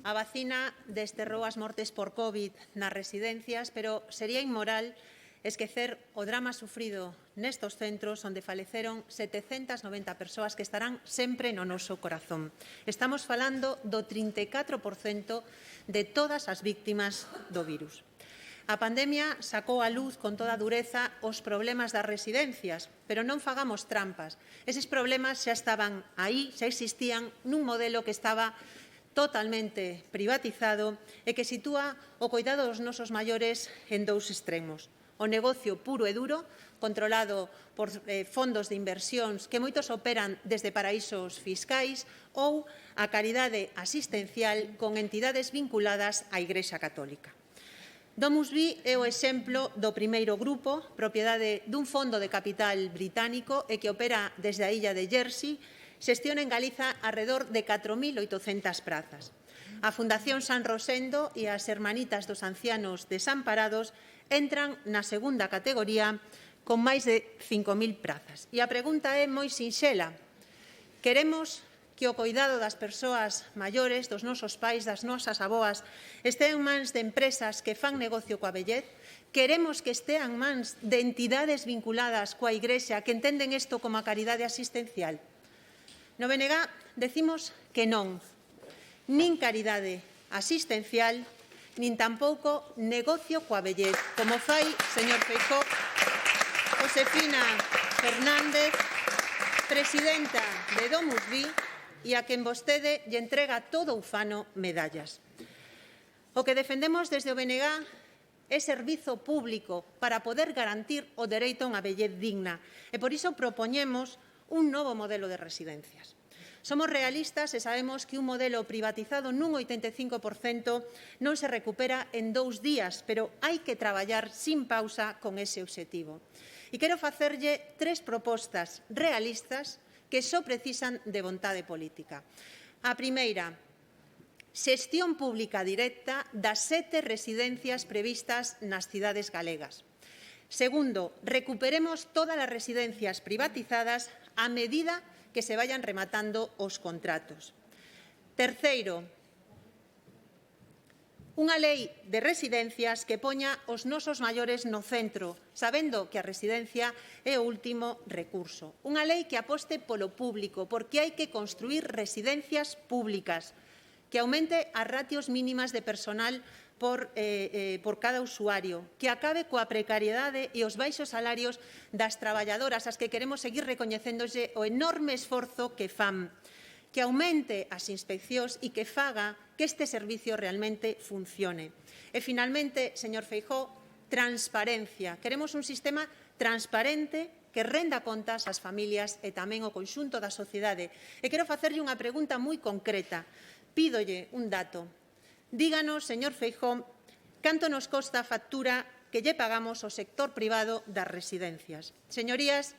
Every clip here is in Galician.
A vacina desterrou as mortes por COVID nas residencias, pero sería inmoral esquecer o drama sufrido nestos centros onde faleceron 790 persoas que estarán sempre no noso corazón. Estamos falando do 34% de todas as víctimas do virus. A pandemia sacou á luz con toda a dureza os problemas das residencias, pero non fagamos trampas. Eses problemas xa estaban aí, xa existían nun modelo que estaba totalmente privatizado e que sitúa o coidado dos nosos maiores en dous extremos. O negocio puro e duro, controlado por fondos de inversións que moitos operan desde paraísos fiscais, ou a caridade asistencial con entidades vinculadas á Igrexa Católica. DomusVi é o exemplo do primeiro grupo, propiedade dun fondo de capital británico e que opera desde a illa de Jersey, xestiona en Galiza alrededor de 4.800 prazas. A Fundación San Rosendo e as Hermanitas dos Ancianos Desamparados entran na segunda categoría con máis de 5.000 prazas. E a pregunta é moi sinxela. Queremos que o coidado das persoas maiores, dos nosos pais, das nosas aboas, estea en mans de empresas que fan negocio coa vellez? Queremos que estea en mans de entidades vinculadas coa Igrexa que entenden isto como a caridade asistencial? No BNG decimos que non, nin caridade asistencial, nin tampouco negocio coa vellez, como fai, señor Feijóo, Josefina Fernández, presidenta de DomusVi, e a quen vostede lle entrega todo ufano medallas. O que defendemos desde o BNG é servizo público para poder garantir o dereito a unha vellez digna e por iso propoñemos un novo modelo de residencias. Somos realistas e sabemos que un modelo privatizado nun 85% non se recupera en 2 días, pero hai que traballar sin pausa con ese obxectivo. E quero facerlle 3 propostas realistas que só precisan de vontade política. A primeira, xestión pública directa das 7 residencias previstas nas cidades galegas. Segundo, recuperemos todas as residencias privatizadas a medida que se vayan rematando os contratos. Terceiro, unha lei de residencias que poña os nosos maiores no centro, sabendo que a residencia é o último recurso. Unha lei que aposte polo público, porque hai que construir residencias públicas, que aumente as ratios mínimas de personal por cada usuario, que acabe coa precariedade e os baixos salarios das traballadoras, as que queremos seguir recoñecéndose o enorme esforzo que fan, que aumente as inspeccións e que faga que este servicio realmente funcione. E, finalmente, señor Feijóo, transparencia. Queremos un sistema transparente que renda contas ás familias e tamén ao conxunto da sociedade. E quero facerlle unha pregunta moi concreta. Pídolle un dato. Díganos, señor Feijóo, canto nos costa a factura que lle pagamos ao sector privado das residencias. Señorías,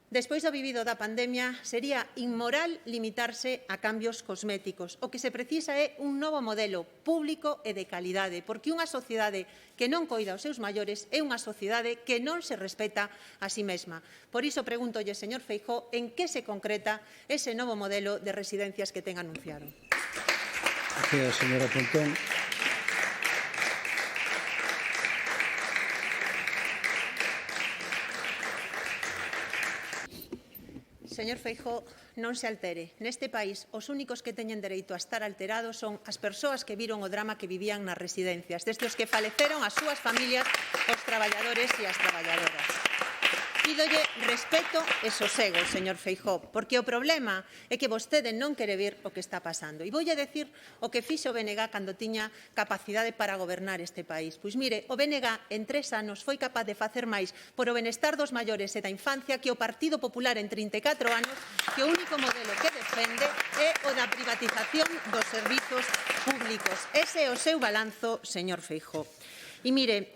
despois do vivido da pandemia, sería inmoral limitarse a cambios cosméticos. O que se precisa é un novo modelo público e de calidade, porque unha sociedade que non coida os seus maiores é unha sociedade que non se respeta a si mesma. Por iso pregúntolle, señor Feijóo, en que se concreta ese novo modelo de residencias que ten anunciado. Gracias, señora Pontón. Señor Feijóo, non se altere. Neste país, os únicos que teñen dereito a estar alterados son as persoas que viron o drama que vivían nas residencias, desde os que faleceron as súas familias, os traballadores e as traballadoras. Pídolle respeto e sosego, señor Feijóo, porque o problema é que vostede non quere ver o que está pasando. E voulle decir o que fixo o BNG cando tiña capacidade para gobernar este país. Pois mire, o BNG en 3 anos foi capaz de facer máis por o benestar dos maiores e da infancia que o Partido Popular en 34 anos, que o único modelo que defende é o da privatización dos servizos públicos. Ese é o seu balanzo, señor Feijóo. E mire,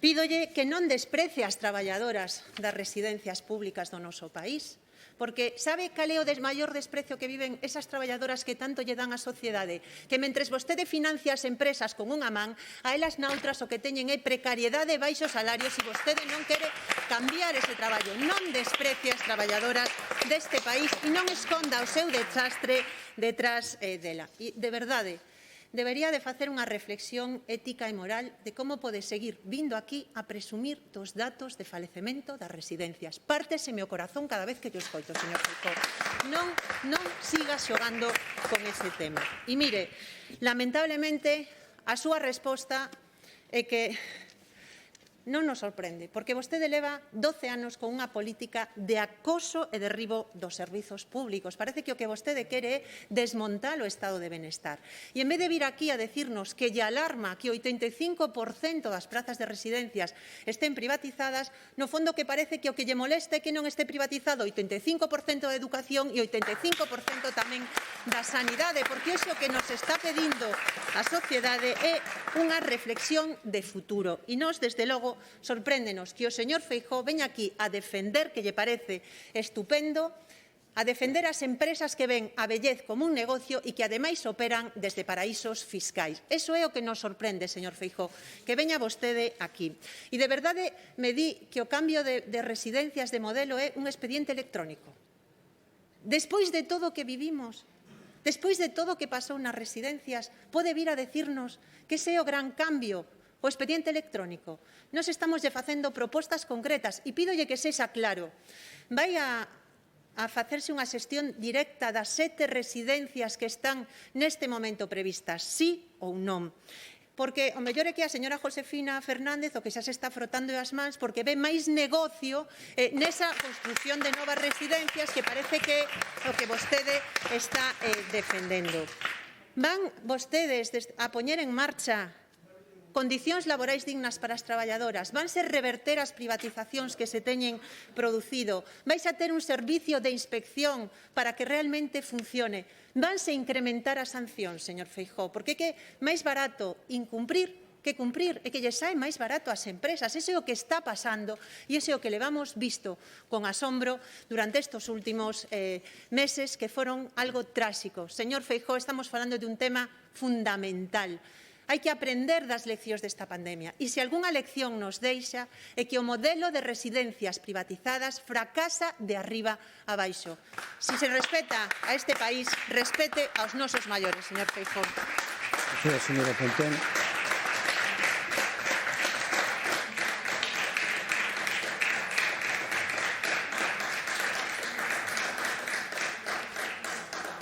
pídolle que non desprece as traballadoras das residencias públicas do noso país, porque sabe cal é o maior desprezo que viven esas traballadoras que tanto lle dan á sociedade? Que mentres vostede financia as empresas con unha man, a elas noutras o que teñen é precariedade e baixos salarios e vostede non quere cambiar ese traballo. Non desprecie as traballadoras deste país e non esconda o seu desastre detrás dela. E, de verdade, debería de facer unha reflexión ética e moral de como pode seguir vindo aquí a presumir dos datos de falecemento das residencias. Párteseme o corazón cada vez que yo escoito, señor Feijóo. Non siga xogando con ese tema. E mire, lamentablemente, a súa resposta é que non nos sorprende, porque vostede leva 12 anos con unha política de acoso e derribo dos servizos públicos. Parece que o que vostede quere é desmontar o estado de benestar. E en vez de vir aquí a decirnos que lle alarma que o 85% das prazas de residencias estén privatizadas, no fondo que parece que o que lle molesta é que non este privatizado o 85% da educación e o 85% tamén da sanidade, porque iso que nos está pedindo a sociedade é unha reflexión de futuro. E nós, desde logo, sorpréndenos que o señor Feijóo veña aquí a defender, que lle parece estupendo, a defender as empresas que ven a vellez como un negocio e que ademais operan desde paraísos fiscais. Eso é o que nos sorprende, señor Feijóo, que veña vostede aquí. E de verdade me di que o cambio de residencias de modelo é un expediente electrónico. Despois de todo o que vivimos, despois de todo o que pasou nas residencias, pode vir a decirnos que ese é o gran cambio, o expediente electrónico. Nos estamos facendo propostas concretas e pídolle que sexa claro. Vai a facerse unha xestión directa das 7 residencias que están neste momento previstas, sí ou non? Porque o mellor é que a señora Josefina Fernández o que xa se está frotando as mans porque ve máis negocio nesa construción de novas residencias que parece que o que vostede está defendendo. Van vostedes a poñer en marcha condicións laborais dignas para as traballadoras, vanse reverter as privatizacións que se teñen producido, vais a ter un servicio de inspección para que realmente funcione, vanse incrementar as sancións, señor Feijóo, porque é que máis barato incumprir que cumprir e que lle sae máis barato ás empresas. Ese é o que está pasando e ese é o que levamos visto con asombro durante estes últimos meses que foron algo tráxico. Señor Feijóo, estamos falando de un tema fundamental. Hai que aprender das leccións desta pandemia. E se algunha lección nos deixa é que o modelo de residencias privatizadas fracasa de arriba a baixo. Se se respeta a este país, respete aos nosos maiores, señor Feijóo. Gracias, señora Pontón.